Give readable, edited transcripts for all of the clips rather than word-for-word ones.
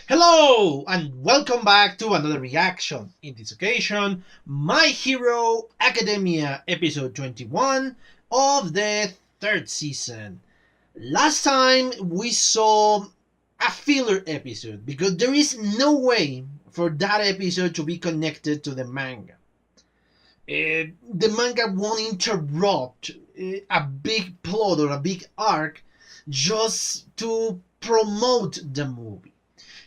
Hello and welcome back to another reaction. In this occasion, My Hero Academia episode 21 of the third season. Last time we saw a filler episode because there is no way for that episode to be connected to the manga. The manga won't interrupt a big plot or a big arc just to promote the movie.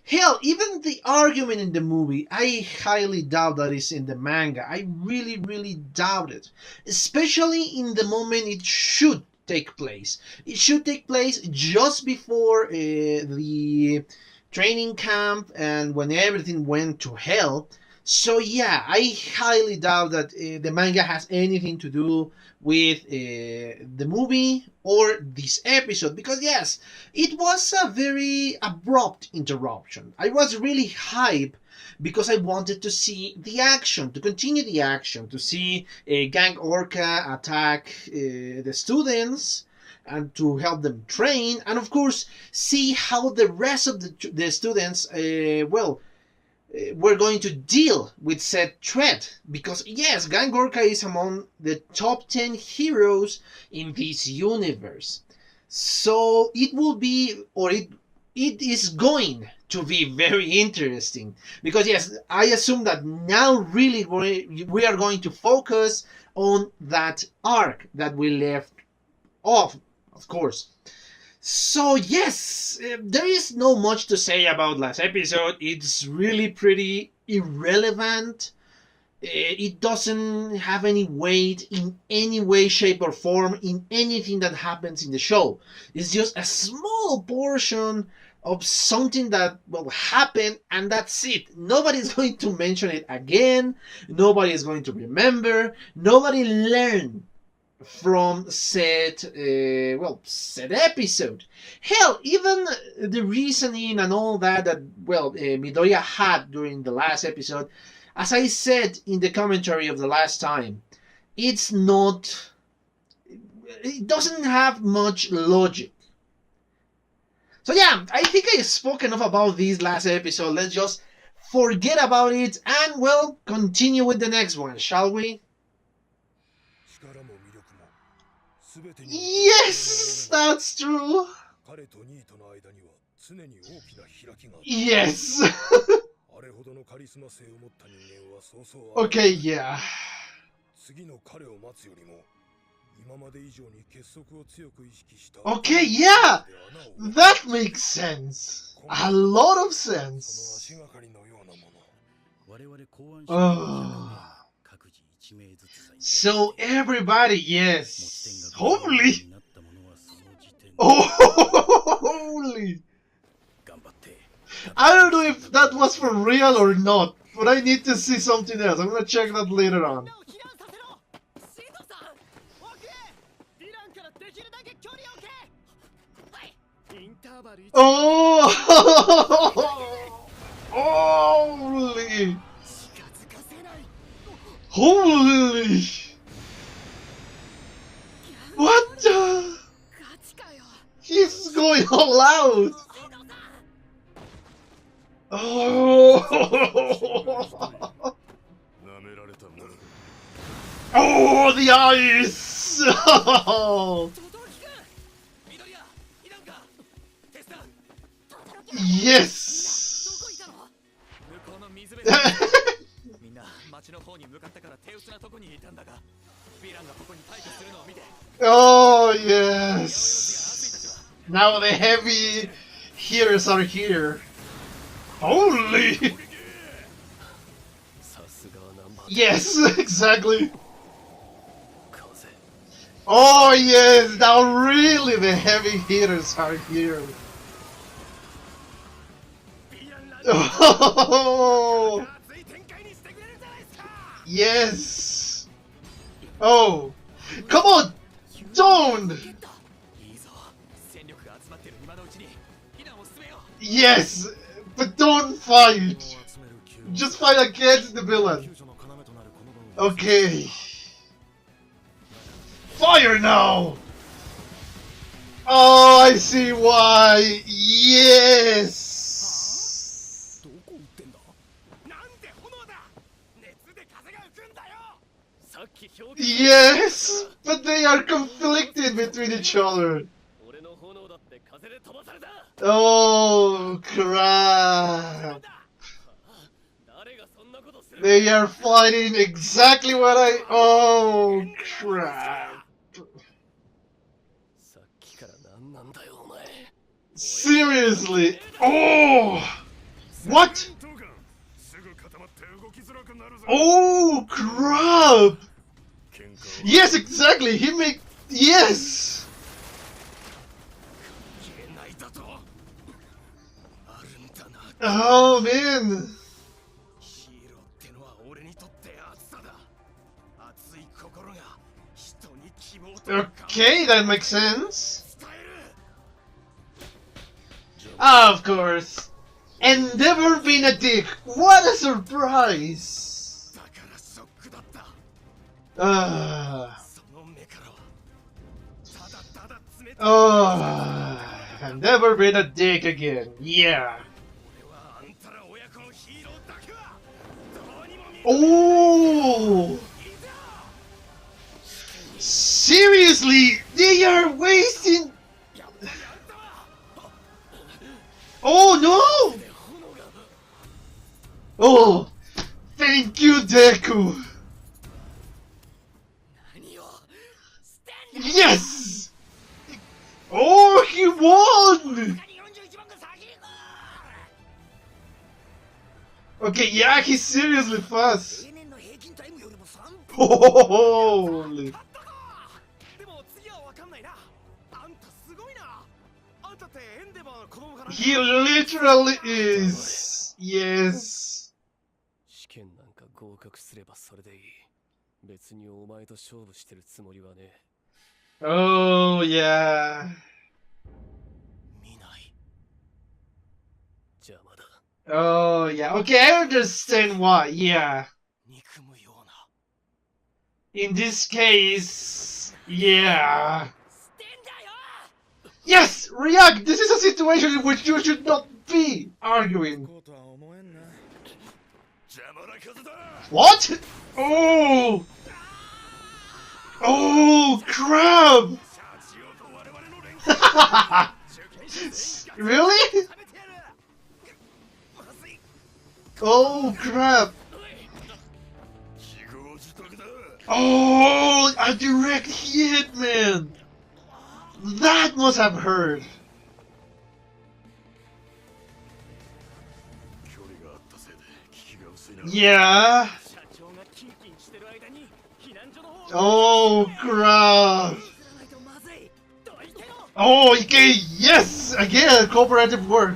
Hell, even the argument in the movie, I highly doubt that is in the manga. I really, really doubt it. Especially in the moment it should take place. It should take place just before the training camp and when everything went to hell. So yeah, I highly doubt that the manga has anything to do with the movie or this episode because yes, it was a very abrupt interruption. I was really hyped because I wanted to see the action, to continue the action, to see Gang Orca attack the students and to help them train, and of course see how the rest of the students, we're going to deal with said threat because yes, Gang Orca is among the top 10 heroes in this universe. So it will be, or it is going to be very interesting because yes, I assume that now really we are going to focus on that arc that we left off, of course. So yes, there is no much to say about last episode. It's really pretty irrelevant. It doesn't have any weight in any way, shape, or form in anything that happens in the show. It's just a small portion of something that will happen, and that's it. Nobody's going to mention it again. Nobody is going to remember. Nobody learned from said episode. Hell, even the reasoning and all that Midoriya had during the last episode, as I said in the commentary of the last time, it's not, it doesn't have much logic. So yeah, I think I spoke enough about this last episode. Let's just forget about it and continue with the next one, shall we? Yes, that's true. Yes. Okay, yeah. Okay, yeah. That makes sense. A lot of sense. Oh. So everybody, yes. Holy. Oh, holy. I don't know if that was for real or not, but I need to see something else. I'm gonna check that later on. Oh! Holy! Holy! What the? He's going all out! Oh! Oh, the eyes! Yes! Oh, yes! Now the heavy hitters are here. Holy! Yes, exactly. Oh yes, now really the heavy hitters are here. Oh yes. Oh, come on, don't. Yes, but don't fight. Just fight against the villain. Okay. Fire now! Oh, I see why. Yes. Yes, but they are conflicted between each other. Oh crap! They are fighting exactly what I. Oh crap! Seriously? Oh! What? Oh crap! Yes, exactly. He make. Yes. Oh man. Okay, that makes sense. Of course. Endevor being a dick. What a surprise. Endevor being a dick again. Yeah. Oh! Seriously, they are wasting. Oh no! Oh, thank you, Deku. Yes! Oh, he won! Okay, yeah, he's seriously fast. Holy. He literally is. Yes. Oh, yeah. Oh, yeah. Okay, I understand why. Yeah. In this case, yeah. Yes! React! This is a situation in which you should not be arguing. What? Oh! Oh, crap! Really? Oh, crap! Oh, a direct hit, man! That must have hurt. Yeah. Oh, crap. Oh, okay, yes! Again, cooperative work.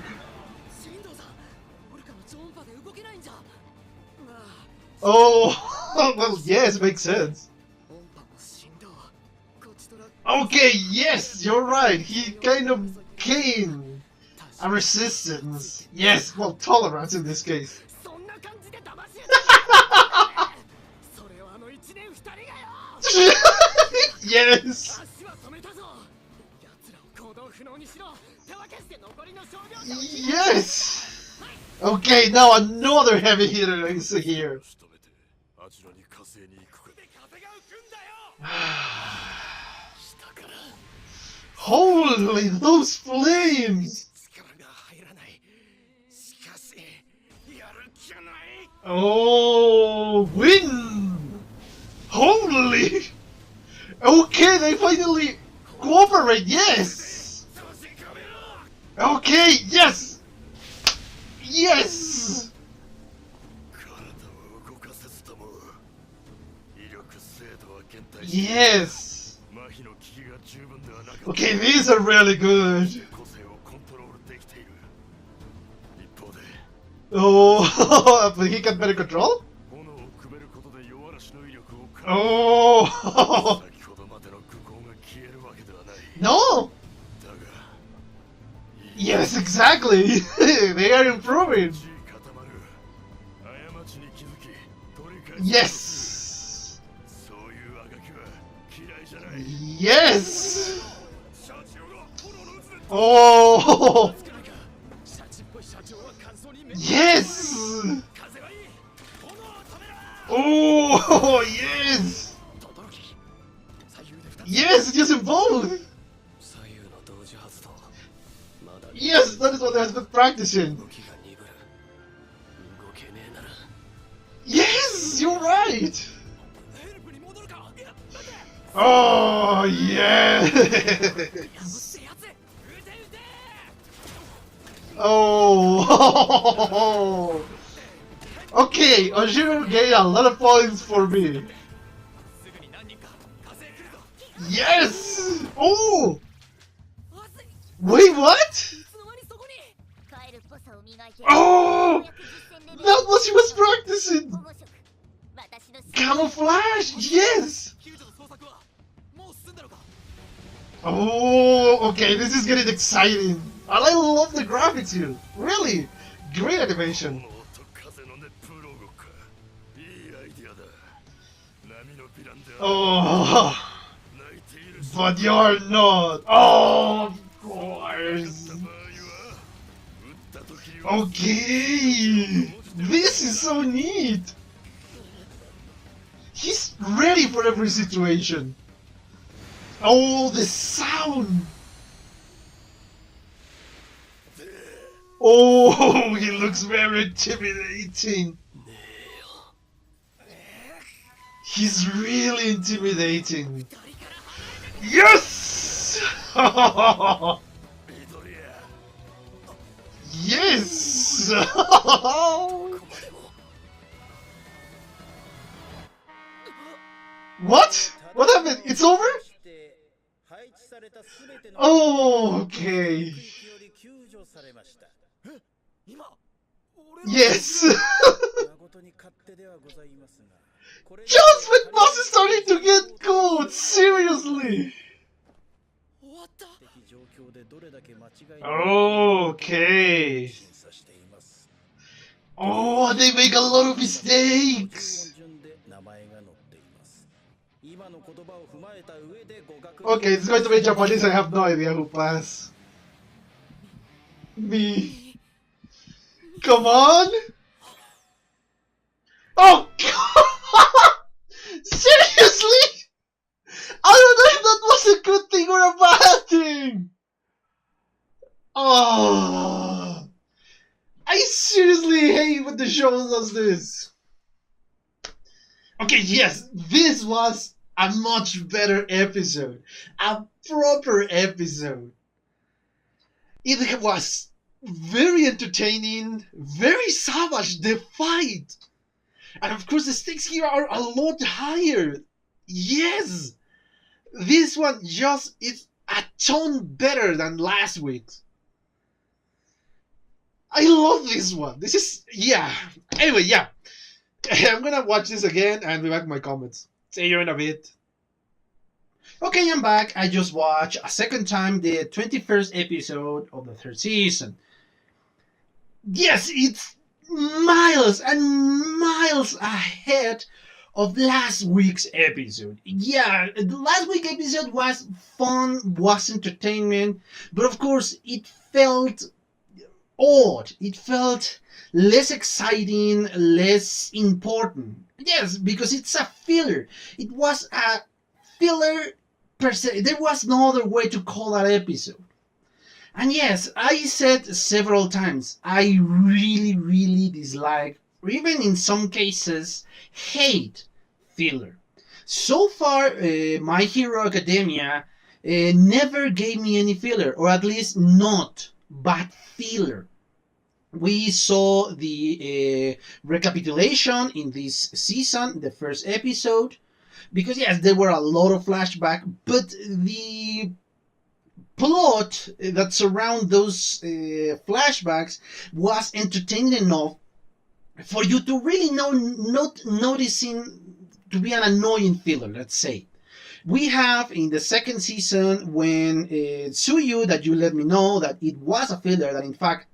Oh, well, yes, makes sense. Okay, yes, you're right. He kind of gained a resistance. Yes, well, tolerance in this case. Yes. Yes. Okay, now another heavy hitter is here. Holy, those flames! Oh, win! Holy! Okay, they finally cooperate, yes! Okay, yes! Yes! Yes! Okay, these are really good. Oh, but he got better control? Oh! No! Yes, exactly! They are improving! Yes! Yes! Oh! Yes! Oh, yes! Yes, it's using both! Yes, that is what I've been practicing. Yes, you're right! Oh, yes! Oh! Okay, Oshiro gained a lot of points for me. Yes! Oh! Wait, what? Oh! That was he was practicing! Camouflage! Yes! Oh, okay, this is getting exciting. And I love the graphics here. Really? Great animation. Oh, but you're not. Oh, of course. Okay, this is so neat. He's ready for every situation. Oh, the sound. Oh, he looks very intimidating. He's really intimidating. Yes! Yes! What? What happened? It's over? Oh, okay. Yes! Just when boss is starting to get good! Seriously! Okay. Oh, they make a lot of mistakes! Okay, it's going to be Japanese, I have no idea who passed. Me. Come on! Oh, seriously? I don't know if that was a good thing or a bad thing! Oh, I seriously hate when the show does this. Okay, yes, this was a much better episode. A proper episode. It was very entertaining, very savage, the fight. And of course, the stakes here are a lot higher. Yes, this one just is a ton better than last week's. I love this one. This is, yeah. Anyway, yeah. I'm gonna watch this again and be back with my comments. See you in a bit. Okay, I'm back. I just watched a second time the 21st episode of the third season. Yes, it's miles and miles ahead of last week's episode. Yeah, the last week's episode was fun, was entertainment, but of course it felt odd. It felt less exciting, less important. Yes, because it's a filler. It was a filler per se. There was no other way to call that episode. And yes, I said several times, I really, really dislike, or even in some cases, hate filler. So far, My Hero Academia never gave me any filler, or at least not bad filler. We saw the recapitulation in this season, the first episode, because yes, there were a lot of flashback, but the plot that surround those flashbacks was entertaining enough for you to really not noticing to be an annoying filler, let's say. We have in the second season when Tsuyu, that you let me know that it was a filler, that in fact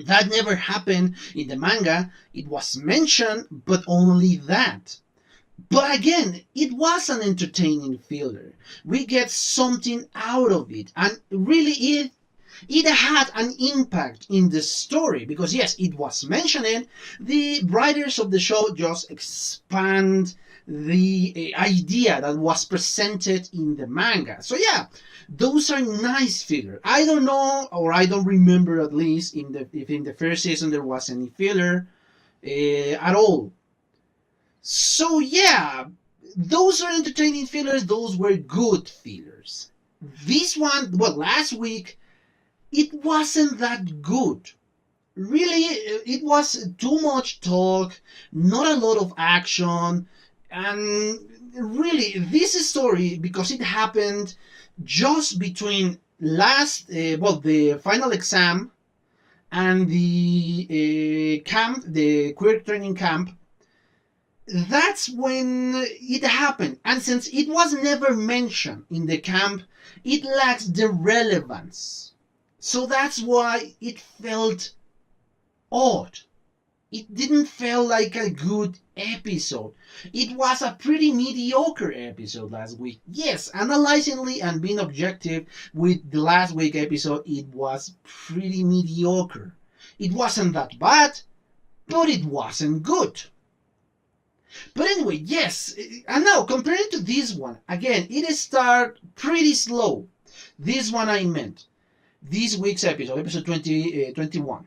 that never happened in the manga. It was mentioned, but only that. But again, it was an entertaining filler. We get something out of it, and really It had an impact in the story because, yes, it was mentioned. The writers of the show just expand the idea that was presented in the manga. So yeah, those are nice fillers. I don't know, or I don't remember at least if in the first season there was any filler at all. So yeah, those are entertaining fillers. Those were good fillers. This one, well, last week it wasn't that good. Really, it was too much talk, not a lot of action, and really, this story, because it happened just between the final exam and the camp, the queer training camp, that's when it happened. And since it was never mentioned in the camp, it lacks the relevance. So that's why it felt odd. It didn't feel like a good episode. It was a pretty mediocre episode last week. Yes, analyzingly and being objective with the last week episode, it was pretty mediocre. It wasn't that bad, but it wasn't good. But anyway, yes, and now comparing to this one, again, it started pretty slow. This one I meant. This week's episode 21.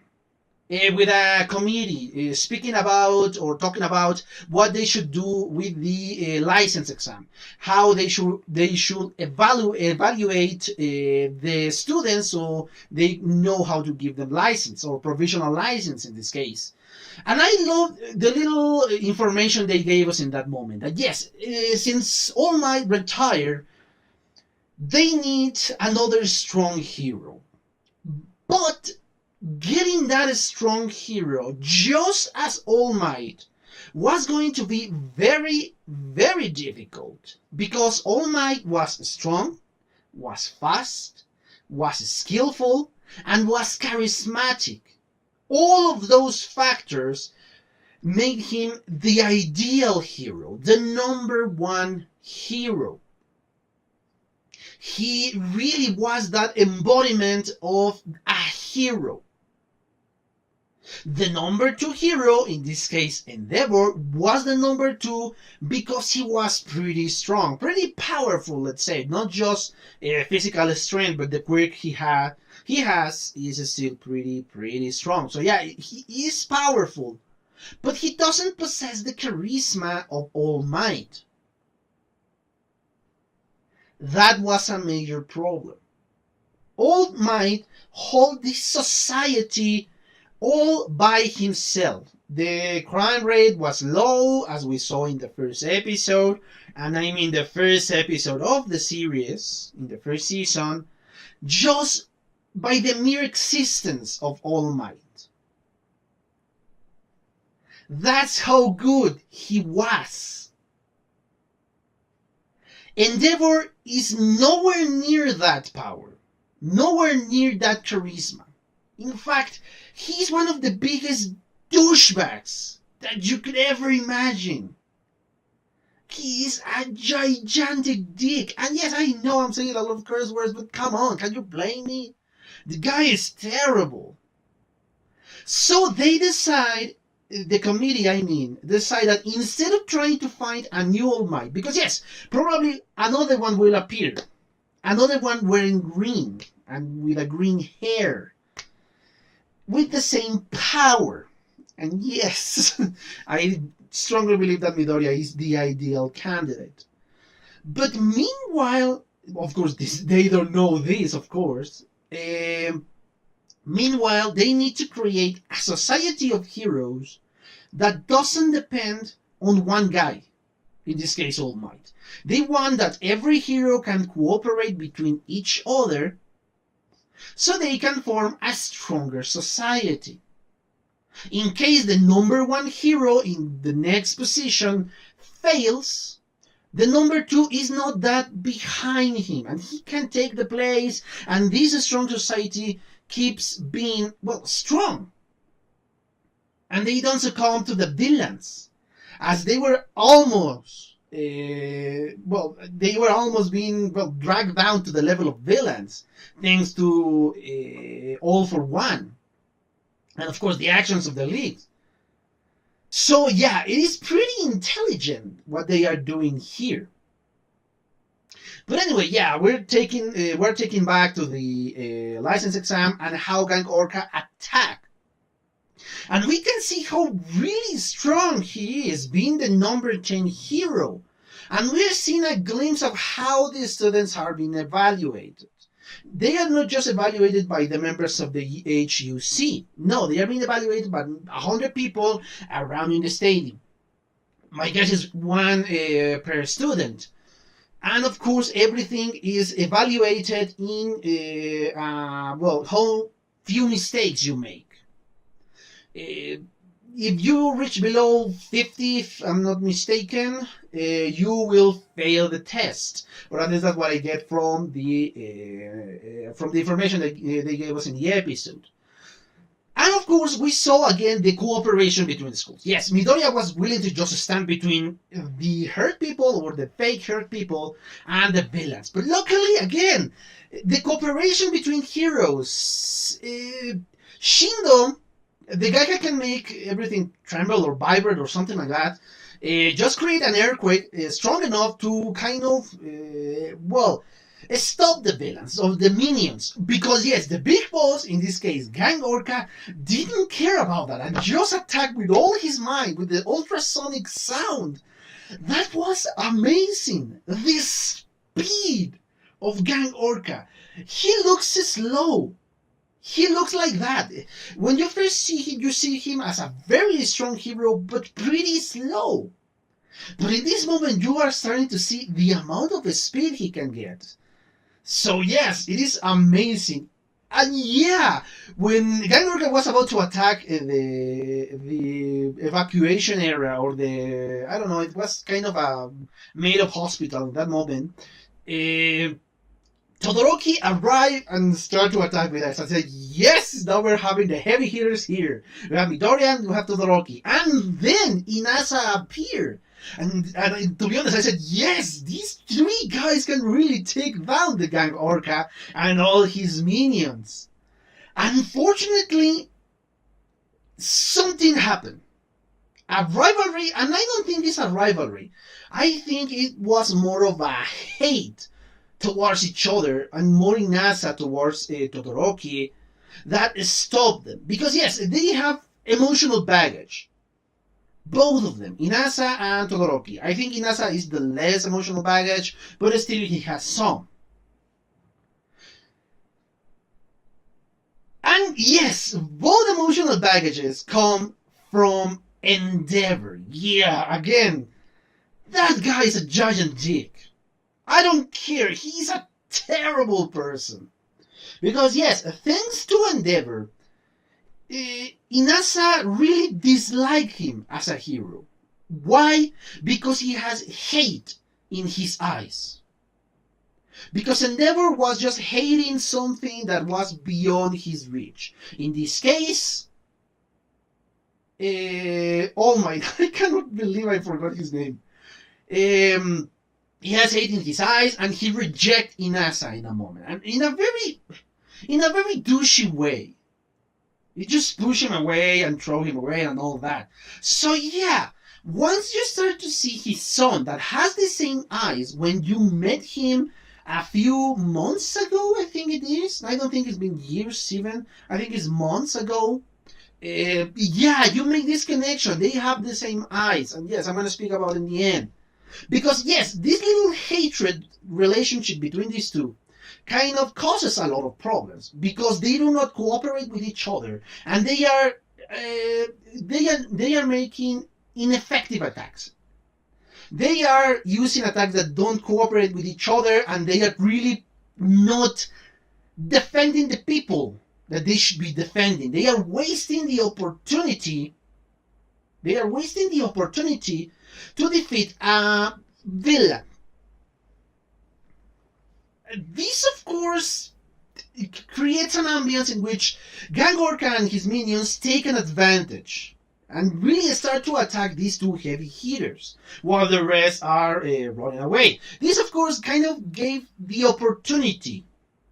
With a committee speaking about or talking about what they should do with the license exam, how they should evaluate the students so they know how to give them license or provisional license in this case. And I love the little information they gave us in that moment. That yes, since All Might retired, they need another strong hero. But getting that strong hero, just as All Might, was going to be very, very difficult. Because All Might was strong, was fast, was skillful, and was charismatic. All of those factors made him the ideal hero, the number one hero. He really was that embodiment of a hero. The number two hero, in this case Endevor, was the number two because he was pretty strong, pretty powerful, let's say. Not just physical strength, but the quirk he has is still pretty strong. So yeah, he is powerful, but he doesn't possess the charisma of All Might. That was a major problem. All Might hold this society all by himself. The crime rate was low, as we saw in the first episode, and I mean the first episode of the series, in the first season, just by the mere existence of All Might. That's how good he was. Endevor is nowhere near that power, nowhere near that charisma. In fact, he's one of the biggest douchebags that you could ever imagine. He is a gigantic dick. And yes, I know I'm saying a lot of curse words, but come on, can you blame me? The guy is terrible. So they decide, the committee decide that instead of trying to find a new All Might, because yes, probably another one will appear. Another one wearing green and with a green hair. With the same power. And yes, I strongly believe that Midoriya is the ideal candidate. But meanwhile, of course, they don't know this, of course. Meanwhile, they need to create a society of heroes that doesn't depend on one guy. In this case, All Might. They want that every hero can cooperate between each other so they can form a stronger society. In case the number one hero in the next position fails, the number two is not that behind him and he can take the place, and this strong society keeps being, well, strong. And they don't succumb to the villains, as they were almost well, they were almost being dragged down to the level of villains, thanks to All for One, and of course the actions of the League. So yeah, it is pretty intelligent what they are doing here. But anyway, yeah, we're taking back to the license exam and how Gang Orca attack. And we can see how really strong he is, being the number 10 hero. And we're seeing a glimpse of how the students are being evaluated. They are not just evaluated by the members of the HUC. No, they are being evaluated by 100 people around in the stadium. My guess is one per student. And of course, everything is evaluated in, how few mistakes you make. If you reach below 50, if I'm not mistaken, you will fail the test. Or at least that's what I get from the information that they gave us in the episode. And of course, we saw again the cooperation between the schools. Yes, Midoriya was willing to just stand between the hurt people or the fake hurt people and the villains. But luckily, again, the cooperation between heroes. Shindo, the guy who can make everything tremble or vibrate or something like that, just create an earthquake strong enough to kind of, stop the villains or the minions. Because yes, the big boss, in this case Gang Orca, didn't care about that and just attacked with all his might with the ultrasonic sound. That was amazing. The speed of Gang Orca. He looks slow. He looks like that. When you first see him, you see him as a very strong hero, but pretty slow. But in this moment, you are starting to see the amount of speed he can get. So yes, it is amazing. And yeah, when Gang Orca was about to attack the evacuation area, or I don't know, it was kind of a made-up hospital at that moment, Todoroki arrived and started to attack with us. I said, yes, now we're having the heavy hitters here. We have Midoriya and we have Todoroki. And then Inasa appeared. And to be honest, I said, yes, these three guys can really take down the Gang Orca and all his minions. Unfortunately, something happened. A rivalry, and I don't think it's a rivalry. I think it was more of a hate towards each other, and more Inasa towards Todoroki, that stopped them. Because yes, they have emotional baggage. Both of them, Inasa and Todoroki. I think Inasa is the less emotional baggage, but still he has some. And yes, both emotional baggages come from Endevor. Yeah, again, that guy is a giant dick. I don't care. He's a terrible person. Because yes, thanks to Endevor, Inasa really disliked him as a hero. Why? Because he has hate in his eyes. Because Endevor was just hating something that was beyond his reach. In this case, oh my, I cannot believe I forgot his name. He has hate in his eyes, and he rejects Inasa in a moment, and in a very douchey way. You just push him away and throw him away and all that. So yeah, once you start to see his son that has the same eyes when you met him a few months ago, I think it is. I don't think it's been years even. I think it's months ago. Yeah, you make this connection. They have the same eyes, and yes, I'm going to speak about it in the end. Because yes, this little hatred relationship between these two kind of causes a lot of problems, because they do not cooperate with each other, and they are making ineffective attacks. They are using attacks that don't cooperate with each other, and they are really not defending the people that they should be defending. They are wasting the opportunity. They are wasting the opportunity to defeat a villain. This, of course, creates an ambience in which Gang Orca and his minions take an advantage. and really start to attack these two heavy hitters, while the rest are running away. This, of course, kind of gave the opportunity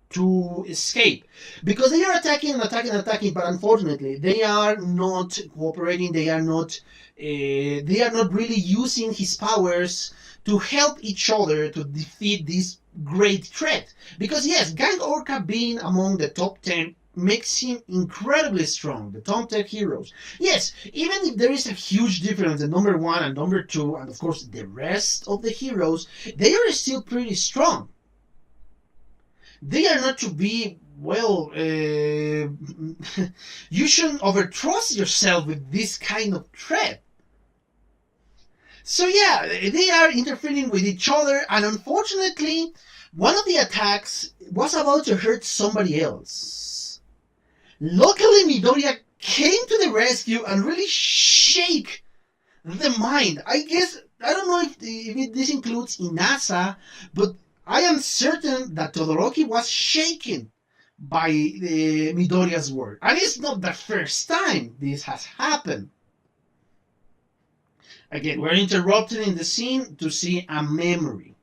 to escape, because they are attacking and attacking and attacking, but unfortunately they are not cooperating. They are not really using his powers to help each other to defeat this great threat. Because yes, Gang Orca being among the top 10 makes him incredibly strong, the top 10 heroes. Yes, even if there is a huge difference in number 1 and number 2, and of course the rest of the heroes, they are still pretty strong. They are not to be, well, you shouldn't overtrust yourself with this kind of threat. So yeah, they are interfering with each other, and unfortunately, one of the attacks was about to hurt somebody else. Luckily, Midoriya came to the rescue and really shake the mind. I guess, I don't know if this includes Inasa, but I am certain that Todoroki was shaken by Midoriya's word. And it's not the first time this has happened. Again, we're interrupted in the scene to see a memory.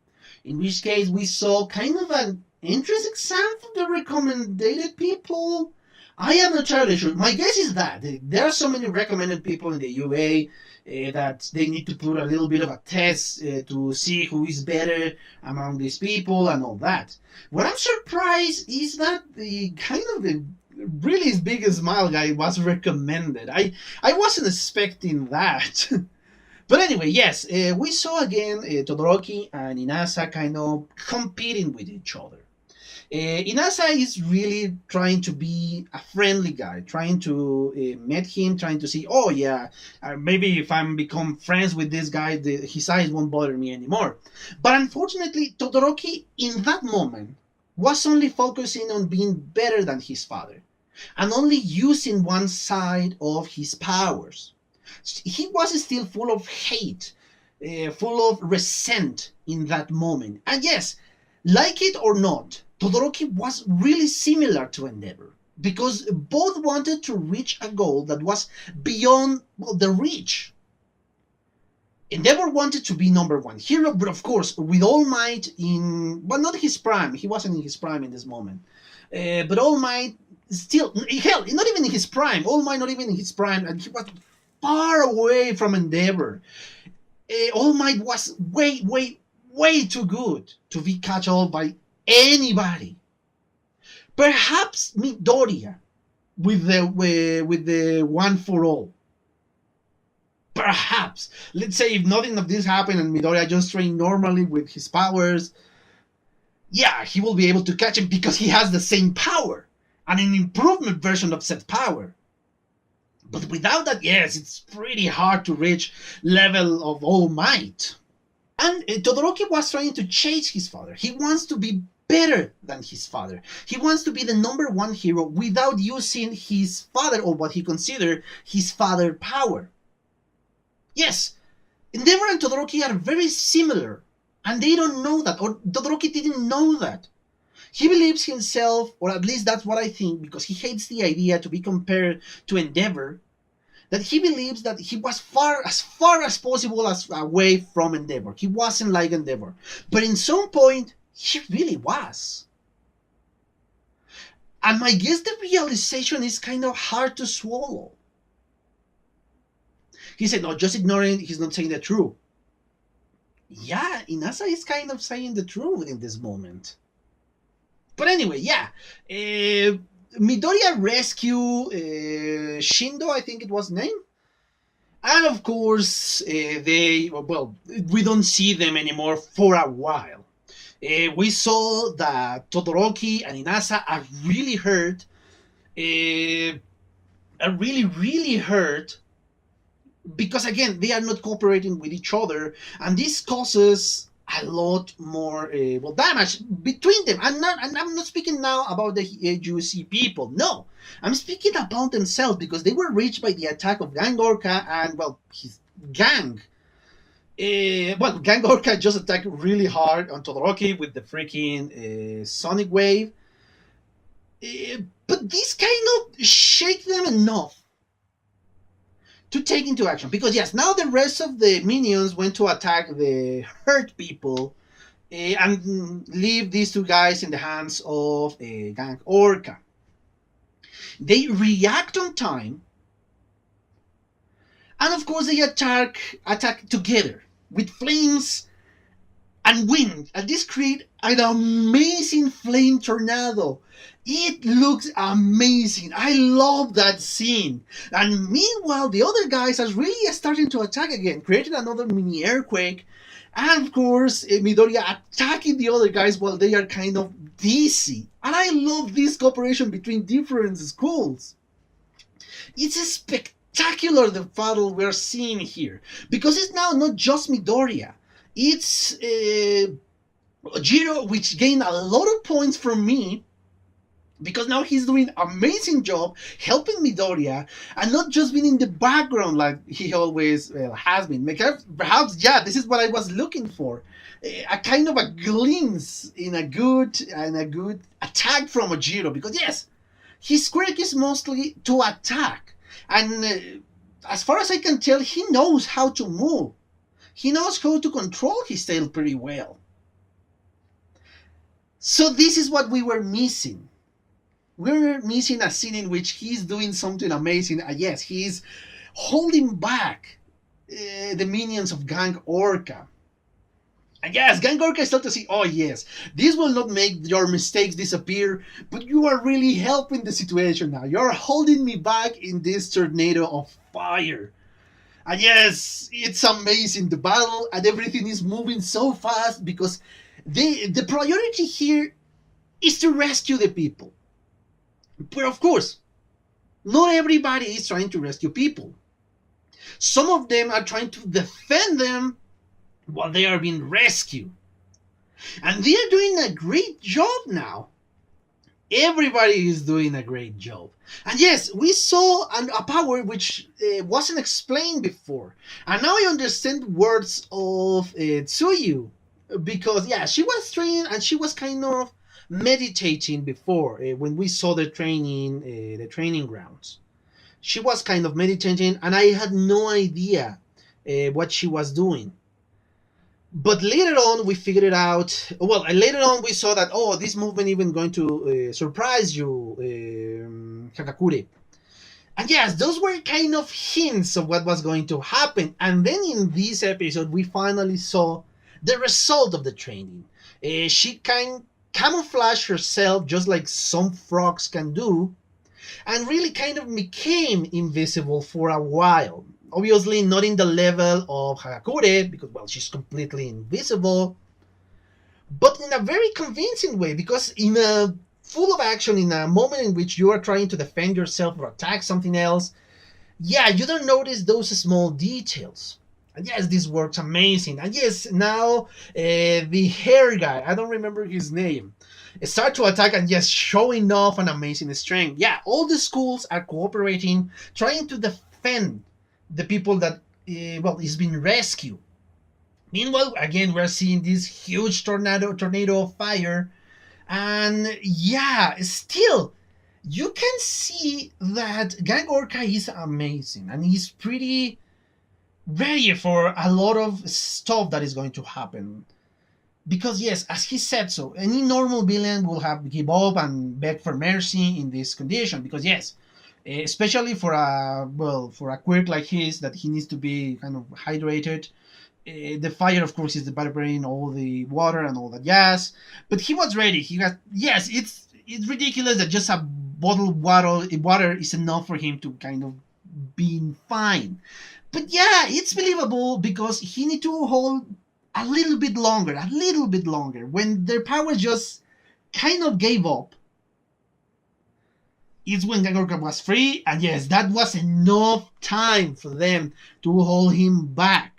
In which case, we saw kind of an entrance exam for the recommended people. I am not entirely sure. My guess is that there are so many recommended people in the UA that they need to put a little bit of a test to see who is better among these people and all that. What I'm surprised is that the kind of the really biggest smile guy was recommended. I wasn't expecting that. But anyway, yes, we saw again Todoroki and Inasa kind of competing with each other. Inasa is really trying to be a friendly guy, trying to meet him, trying to see, oh yeah, maybe if I'm become friends with this guy, his eyes won't bother me anymore. But unfortunately, Todoroki in that moment was only focusing on being better than his father, and only using one side of his powers. He was still full of hate, full of resent in that moment. And yes, like it or not, Todoroki was really similar to Endevor, because both wanted to reach a goal that was beyond the reach. Endevor wanted to be number 1 hero, but of course, with All Might but not his prime. He wasn't in his prime in this moment. But All Might still, hell, not even in his prime. All Might not even in his prime, and he was far away from Endevor. All Might was way too good to be catchable by anybody. Perhaps Midoriya with the one for all. Perhaps. Let's say if nothing of this happened and Midoriya just trained normally with his powers, yeah, he will be able to catch him because he has the same power and an improvement version of said power. But without that, yes, it's pretty hard to reach level of All Might. And Todoroki was trying to chase his father. He wants to be better than his father. He wants to be the number 1 hero without using his father, or what he considered his father power. Yes, Endevor and Todoroki are very similar, and they don't know that, or Todoroki didn't know that. He believes himself, or at least that's what I think, because he hates the idea to be compared to Endevor, that he believes that he was far as possible as away from Endevor. He wasn't like Endevor. But in some point, he really was. And I guess the realization is kind of hard to swallow. He said, no, just ignore it, he's not saying the truth. Yeah, Inasa is kind of saying the truth in this moment. But anyway, yeah. Midoriya rescue Shindo, I think it was name. And of course, we don't see them anymore for a while. We saw that Todoroki and Inasa are really hurt. Are really hurt. Because again, they are not cooperating with each other. And this causes a lot more damage between them. I'm not speaking now about the AUC people. No, I'm speaking about themselves, because they were reached by the attack of Gang Orca and his gang. Gang Orca just attacked really hard on Todoroki with the freaking Sonic Wave. But this kind of shake them enough to take into action. Because yes, now the rest of the minions went to attack the hurt people and leave these two guys in the hands of Gang Orca. They react on time, and of course they attack together with flames and wind, and this creates an amazing flame tornado. It looks amazing. I love that scene. And meanwhile, the other guys are really starting to attack again, creating another mini earthquake. And of course, Midoriya attacking the other guys while they are kind of dizzy. And I love this cooperation between different schools. It's a spectacular the battle we're seeing here, because it's now not just Midoriya. It's Jiro, which gained a lot of points from me, because now he's doing an amazing job helping Midoriya and not just being in the background like he always has been. Perhaps, yeah, this is what I was looking for. A kind of a glimpse in a good attack from Ojiro, because yes, his quirk is mostly to attack, and as far as I can tell, he knows how to move. He knows how to control his tail pretty well. So this is what we were missing. We're missing a scene in which he's doing something amazing. Yes, he's holding back the minions of Gang Orca. And yes, Gang Orca is starting to see, oh yes, this will not make your mistakes disappear, but you are really helping the situation now. You're holding me back in this tornado of fire. And yes, it's amazing, the battle and everything is moving so fast, because the priority here is to rescue the people. But of course, not everybody is trying to rescue people. Some of them are trying to defend them while they are being rescued. And they are doing a great job now. Everybody is doing a great job. And yes, we saw a power which wasn't explained before. And now I understand words of Tsuyu. Because, yeah, she was trained and she was kind of meditating before when we saw the training grounds. She was kind of meditating and I had no idea what she was doing. But later on we figured it out. Well, later on we saw that, oh, this movement even going to surprise you, Kakakure. And yes, those were kind of hints of what was going to happen. And then in this episode we finally saw the result of the training. She can camouflage herself just like some frogs can do, and really kind of became invisible for a while. Obviously not in the level of Hagakure, because, well, she's completely invisible, but in a very convincing way, because in a full of action, in a moment in which you are trying to defend yourself or attack something else, yeah, you don't notice those small details. And yes, this works amazing. And yes, now the hair guy, I don't remember his name, start to attack, and yes, showing off an amazing strength. Yeah, all the schools are cooperating, trying to defend the people that, is being rescued. Meanwhile, again, we're seeing this huge tornado of fire. And yeah, still, you can see that Gang Orca is amazing. And he's pretty ready for a lot of stuff that is going to happen. Because yes, as he said so, any normal villain will have give up and beg for mercy in this condition. Because yes, especially for a quirk like his, that he needs to be kind of hydrated. The fire, of course, is the vibrating all the water and all that jazz. But he was ready. Yes, it's ridiculous that just a bottle of water is enough for him to kind of be fine. But yeah, it's believable because he need to hold a little bit longer. When their power just kind of gave up, it's when Gang Orca was free, and yes, that was enough time for them to hold him back.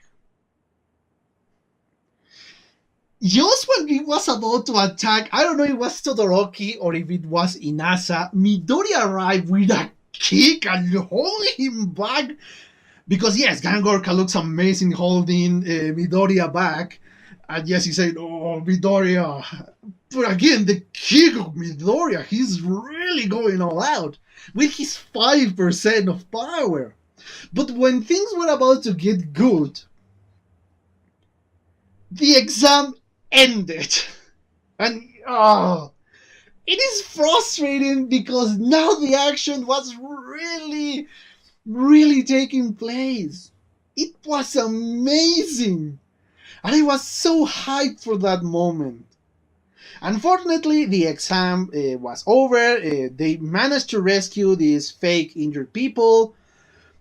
Just when he was about to attack, I don't know if it was Todoroki or if it was Inasa, Midori arrived with a kick and hold him back. Because yes, Gang Orca looks amazing holding Midoriya back. And yes, he said, oh, Midoriya. But again, the kick of Midoriya, he's really going all out with his 5% of power. But when things were about to get good, the exam ended. And it is frustrating because now the action was really, really taking place. It was amazing. And I was so hyped for that moment. Unfortunately, the exam was over. They managed to rescue these fake injured people.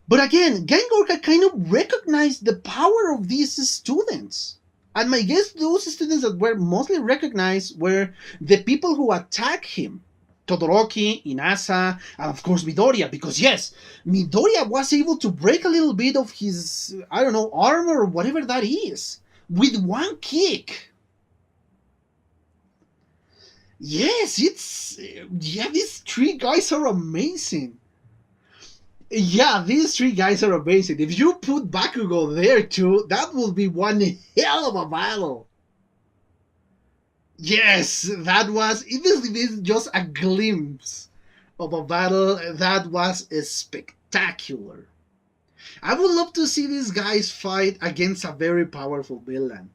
But again, Gang Orca kind of recognized the power of these students. And my guess those students that were mostly recognized were the people who attacked him. Todoroki, Inasa, and of course Midoriya, because yes, Midoriya was able to break a little bit of his, I don't know, armor or whatever that is, with one kick. Yes, these three guys are amazing. Yeah, these three guys are amazing. If you put Bakugo there too, that will be one hell of a battle. Yes, that was, even if it's just a glimpse of a battle, that was spectacular. I would love to see these guys fight against a very powerful villain.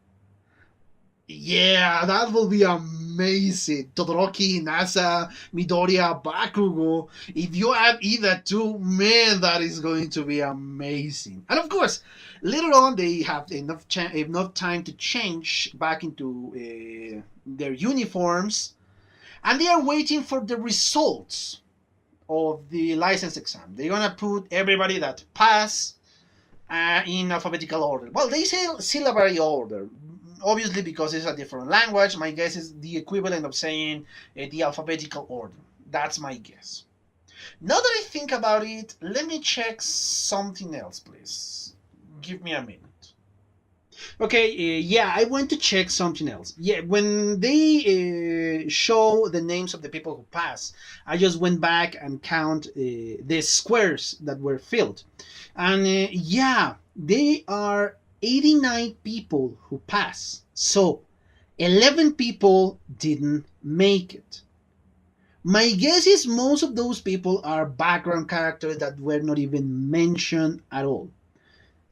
Yeah, that will be amazing. Todoroki, Nasa, Midoriya, Bakugo. If you add either two, man, that is going to be amazing. And of course, later on, they have enough time to change back into their uniforms, and they are waiting for the results of the license exam. They're gonna put everybody that pass in alphabetical order. Well, they say syllabary order. Obviously, because it's a different language, my guess is the equivalent of saying the alphabetical order. That's my guess. Now that I think about it, let me check something else, please. Give me a minute. Okay, yeah, I went to check something else. Yeah, when they show the names of the people who pass, I just went back and count the squares that were filled. And yeah, they are 89 people who pass. So 11 people didn't make it. My guess is most of those people are background characters that were not even mentioned at all.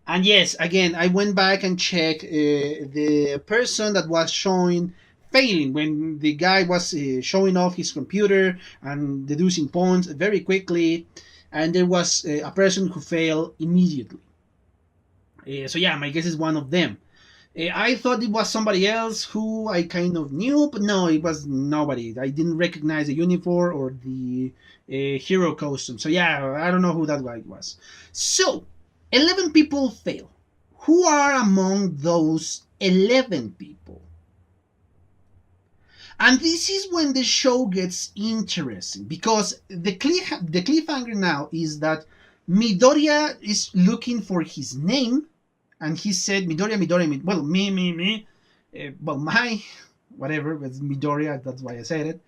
And yes, again, I went back and checked the person that was showing failing when the guy was showing off his computer and deducing points very quickly, and there was a person who failed immediately. So yeah, my guess is one of them. I thought it was somebody else who I kind of knew, but no, it was nobody. I didn't recognize the uniform or the hero costume. So yeah, I don't know who that guy was. So, 11 people fail. Who are among those 11 people? And this is when the show gets interesting, because the cliffhanger now is that Midoriya is looking for his name, and he said, Midoriya, well, me, well, my, whatever, it's Midoriya, that's why I said it.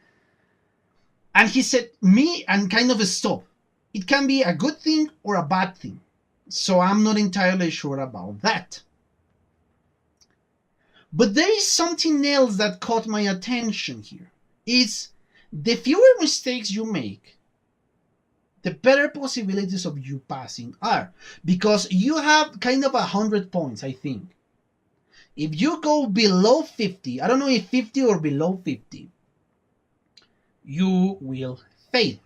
And he said, me, and kind of a stop. It can be a good thing or a bad thing. So I'm not entirely sure about that. But there is something else that caught my attention here. It's the fewer mistakes you make, the better possibilities of you passing are. Because you have kind of 100 points, I think. If you go below 50, I don't know if 50 or below 50, you will fail.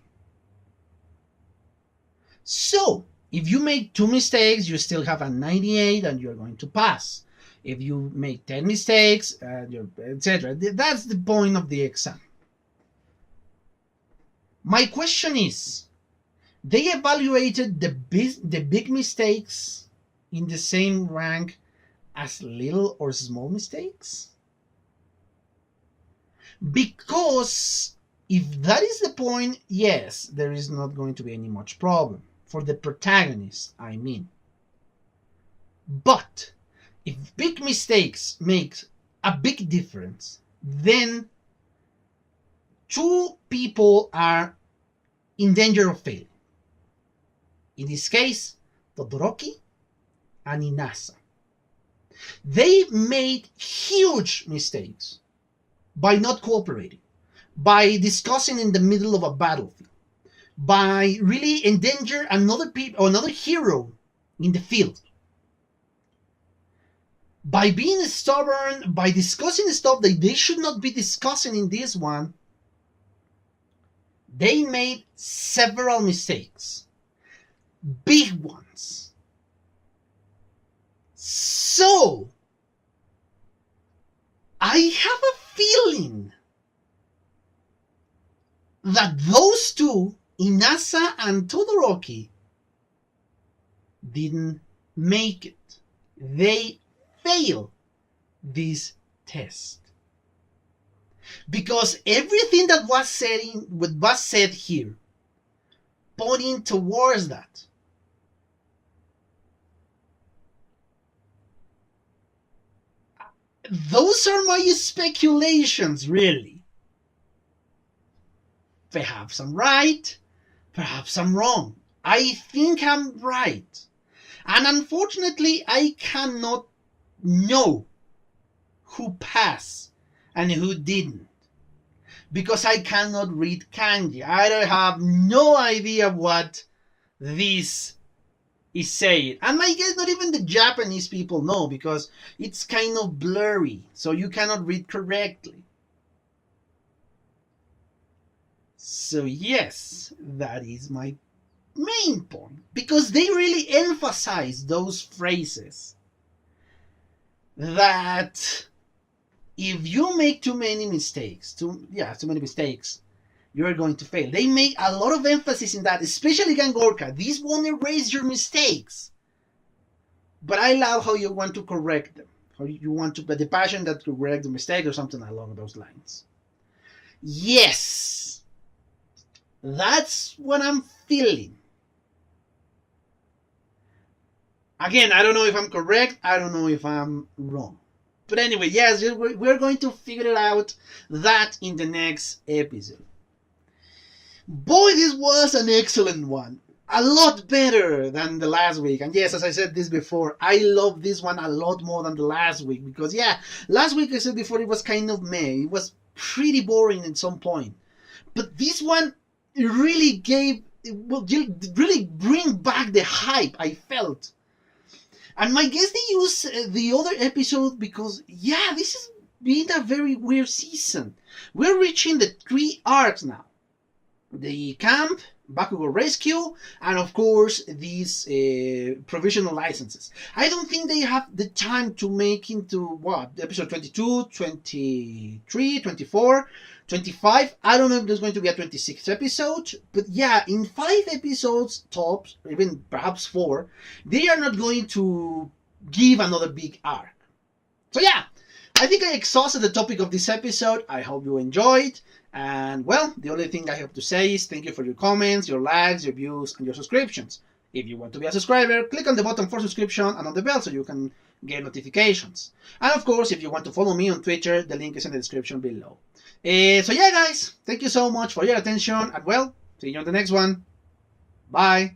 So, if you make 2 mistakes, you still have a 98 and you're going to pass. If you make 10 mistakes, etc. That's the point of the exam. My question is, they evaluated the big mistakes in the same rank as little or small mistakes? Because if that is the point, yes, there is not going to be any much problem. For the protagonist, I mean. But if big mistakes make a big difference, then 2 people are in danger of failing. In this case, Todoroki and Inasa. They made huge mistakes by not cooperating, by discussing in the middle of a battlefield, by really endanger another hero in the field. By being stubborn, by discussing stuff that they should not be discussing in this one, they made several mistakes. Big ones. So, I have a feeling that those two, Inasa and Todoroki, didn't make it. They failed this test. Because everything that was said here, pointing towards that. Those are my speculations, really. Perhaps I'm right, perhaps I'm wrong. I think I'm right. And unfortunately, I cannot know who passed and who didn't. Because I cannot read kanji. I have no idea what this is saying. And I guess not even the Japanese people know, because it's kind of blurry, so you cannot read correctly. So yes, that is my main point, because they really emphasize those phrases that if you make too many mistakes, you're going to fail. They make a lot of emphasis in that, especially Gang Orca. This won't erase your mistakes, but I love how you want to correct them. How you want to, but the passion that correct the mistake or something along those lines. Yes, that's what I'm feeling. Again, I don't know if I'm correct. I don't know if I'm wrong. But anyway, yes, we're going to figure it out that in the next episode. Boy, this was an excellent one. A lot better than the last week. And yes, as I said this before, I love this one a lot more than the last week. Because yeah, last week I said before it was kind of meh. It was pretty boring at some point. But this one really really bring back the hype I felt. And my guess they use the other episode because, yeah, this has been a very weird season. We're reaching the 3 arcs now. The camp, Bakugo Rescue, and of course these provisional licenses. I don't think they have the time to make into, episode 22, 23, 24, 25. I don't know if there's going to be a 26th episode, but yeah, in 5 episodes tops, even perhaps 4, they are not going to give another big arc. So yeah, I think I exhausted the topic of this episode. I hope you enjoyed. And well, the only thing I have to say is thank you for your comments, your likes, your views, and your subscriptions. If you want to be a subscriber, click on the button for subscription and on the bell so you can get notifications. And of course, if you want to follow me on Twitter, the link is in the description below. So yeah, guys, thank you so much for your attention, and well, see you on the next one. Bye.